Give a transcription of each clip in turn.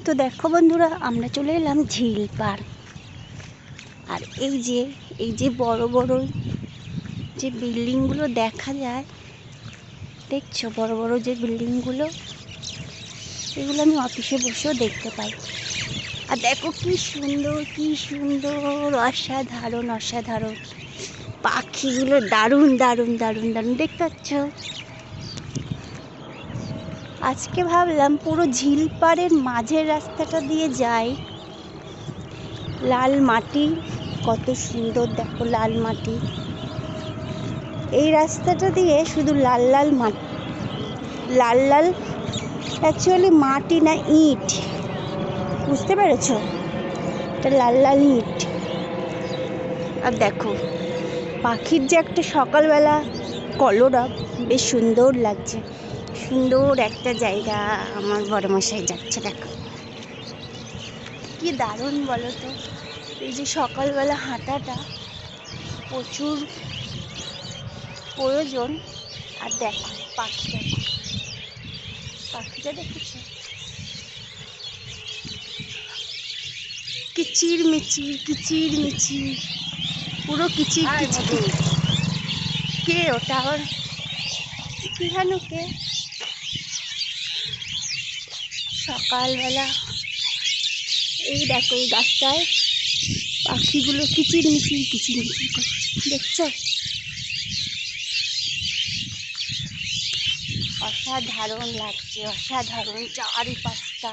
তো দেখো বন্ধুরা, আমরা চলে এলাম ঝিল পার। আর এই যে বড় বড় যে বিল্ডিংগুলো দেখা যায়, দেখছো বড় বড় যে বিল্ডিংগুলো, এগুলো আমি অফিসে বসেও দেখতে পাই। আর দেখো কি সুন্দর কি সুন্দর, অসাধারণ অসাধারণ পাখিগুলো, দারুণ দারুণ দারুণ দারুণ দেখতে পাচ্ছ। আজকে ভাবলাম পুরো ঝিল পাড়ের মাঝের রাস্তাটা দিয়ে যাই। লাল মাটি, কত সুন্দর দেখো লাল মাটি। এই রাস্তাটা দিয়ে শুধু লাল লাল মাটি, লাল লাল অ্যাকচুয়ালি মাটি না ইট, বুঝতে পেরেছ? এটা লাল লাল ইট। আর দেখো পাখির যে একটা সকালবেলা কলরব, বেশ সুন্দর লাগছে। সুন্দর একটা জায়গা। আমার বড়মশাই যাচ্ছে, দেখো কি দারুণ বলো তো। এই যে সকালবেলা হাঁটাটা প্রচুর প্রয়োজন। আর দেখো পাখিটা দেখেছো, কিচির মিচির, পুরো কিচির কিচির। কে ওটা আবার? কিহানো কে? সকালবেলা এই দেখো এই গাছটায় পাখিগুলো কিচির মিচির করছে, দেখছো? অসাধারণ লাগছে, অসাধারণ চারিপাশটা।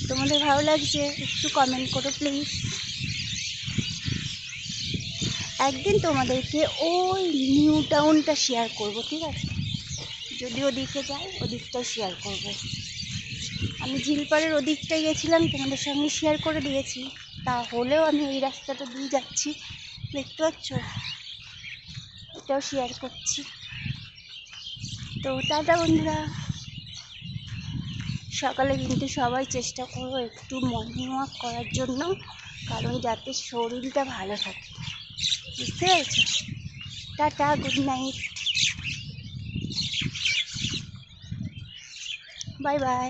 তোমাদের ভালো লাগছে? একটু কমেন্ট করো প্লিজ। একদিন তোমাদেরকে ওই নিউ টাউনটা শেয়ার করবো, ঠিক আছে? যদি ওদিকে যাই ওদিকটাও শেয়ার করবো। আমি ঝিলপাড়ের ওদিকটাই গেছিলাম, তোমাদের সঙ্গে শেয়ার করে দিয়েছি। তাহলেও আমি এই রাস্তাটা দিয়ে যাচ্ছি, দেখতে পাচ্ছ? এটাও শেয়ার করছি। তো টাটা বন্ধুরা। সকালে কিন্তু সবাই চেষ্টা করো একটু মর্নিং ওয়াক করার জন্য, কারণ যাতে শরীরটা ভালো থাকে, বুঝতে পেরেছো? Tata, good night, bye bye.